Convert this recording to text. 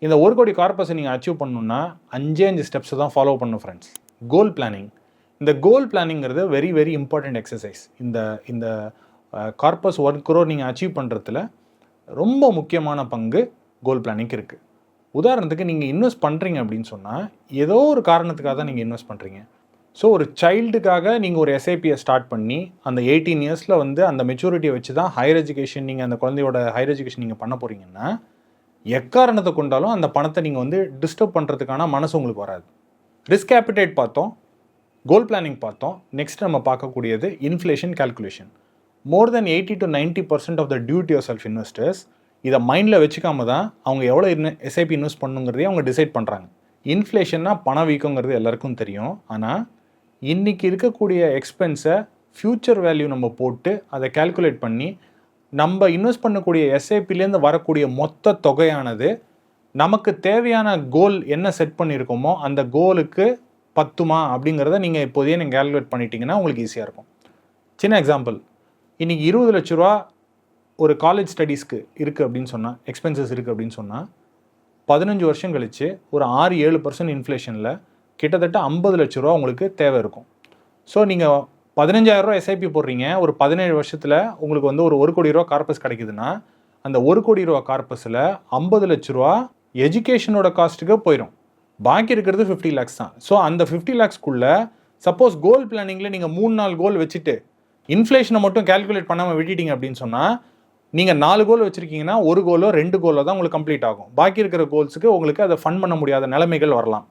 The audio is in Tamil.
இந்த 1 கோடி கார்பஸை நீங்கள் அச்சீவ் பண்ணணுன்னா 5 ஸ்டெப்ஸை தான் ஃபாலோ பண்ணணும் ஃப்ரெண்ட்ஸ். கோல் பிளானிங். இந்த கோல் பிளானிங்கிறது வெரி வெரி இம்பார்ட்டண்ட் எக்ஸசைஸ். இந்த கார்பஸ் 1 crore நீங்கள் அச்சீவ் பண்ணுறதுல ரொம்ப முக்கியமான பங்கு கோல் பிளானிங்க்கு இருக்குது. உதாரணத்துக்கு நீங்கள் இன்வெஸ்ட் பண்ணுறீங்க அப்படின்னு சொன்னால் ஏதோ ஒரு காரணத்துக்காக தான் நீங்கள் இன்வெஸ்ட் பண்ணுறீங்க. ஸோ ஒரு சைல்டுக்காக நீங்கள் ஒரு எஸ்ஐபியை ஸ்டார்ட் பண்ணி அந்த 18 இயர்ஸில் வந்து அந்த மெச்சூரிட்டியை வச்சு தான் ஹையர் எஜுகேஷன் நீங்கள் அந்த குழந்தையோட ஹையர் எஜுகேஷன் நீங்கள் பண்ண போகிறீங்கன்னா எக்காரணத்தை கொண்டாலும் அந்த பணத்தை நீங்கள் வந்து டிஸ்டர்ப் பண்ணுறதுக்கான மனசு உங்களுக்கு வராது. ரிஸ்க் ஆப்பிடைட் பார்த்தோம், கோல் பிளானிங் பார்த்தோம். நெக்ஸ்ட் நம்ம பார்க்கக்கூடியது inflation calculation. More than 80 to 90% of the duty of self investors இதை மைண்டில் வச்சுக்காம தான் அவங்க எவ்வளோ எஸ்ஐபி இன்வெஸ்ட் பண்ணுங்கிறதே அவங்க டிசைட் பண்ணுறாங்க. இன்ஃப்ளேஷன்னா பணவீக்கங்கிறது எல்லாருக்கும் தெரியும். ஆனால் இன்றைக்கி இருக்கக்கூடிய எக்ஸ்பென்ஸை ஃப்யூச்சர் வேல்யூ நம்ம போட்டு அதை கால்குலேட் பண்ணி நம்ம இன்வெஸ்ட் பண்ணக்கூடிய எஸ்ஐபிலேருந்து வரக்கூடிய மொத்த தொகையானது நமக்கு தேவையான கோல் என்ன செட் பண்ணியிருக்கோமோ அந்த கோலுக்கு பத்துமா அப்படிங்கிறத நீங்கள் இப்போதையே நீங்கள் கால்குலேட் பண்ணிட்டீங்கன்னா உங்களுக்கு ஈஸியாக இருக்கும். சின்ன எக்ஸாம்பிள், இன்றைக்கி 20 லட்ச ரூபா ஒரு காலேஜ் ஸ்டடீஸ்க்கு இருக்குது அப்படின்னு சொன்னால், எக்ஸ்பென்சஸ் இருக்குது அப்படின்னு சொன்னால் 15 வருஷம் கழித்து ஒரு 6-7% இன்ஃப்ளேஷனில் கிட்டத்தட்ட 50 லட்ச ரூபா உங்களுக்கு தேவை இருக்கும். ஸோ நீங்கள் 15,000 ரூபா எஸ்ஐபி போடுறீங்க, ஒரு 17 வருஷத்தில் உங்களுக்கு வந்து ஒரு 1 கோடி ரூபா கார்பஸ் கிடைக்குதுன்னா அந்த 1 கோடி ரூபா கார்பஸில் 50 லட்ச ரூபா எஜுகேஷனோட காஸ்ட்டுக்கு போயிடும். பாக்கி இருக்கிறது 50 lakhs தான். ஸோ அந்த 50 lakhsக்குள்ளே சப்போஸ் கோல் பிளானிங்கில் நீங்கள் 3-4 கோல் வச்சுட்டு இன்ஃப்ளேஷனை மட்டும் கால்குலேட் பண்ணாமல் விட்டுட்டீங்க அப்படின்னு சொன்னால் நீங்கள் 4 கோல் வச்சுருக்கீங்கன்னா 1 கோலோ 2 கோலோ தான் உங்களுக்கு கம்ப்ளீட் ஆகும். பாக்கி இருக்கிற கோல்ஸுக்கு உங்களுக்கு அதை ஃபண்ட் பண்ண முடியாத நிலைமைகள் வரலாம்.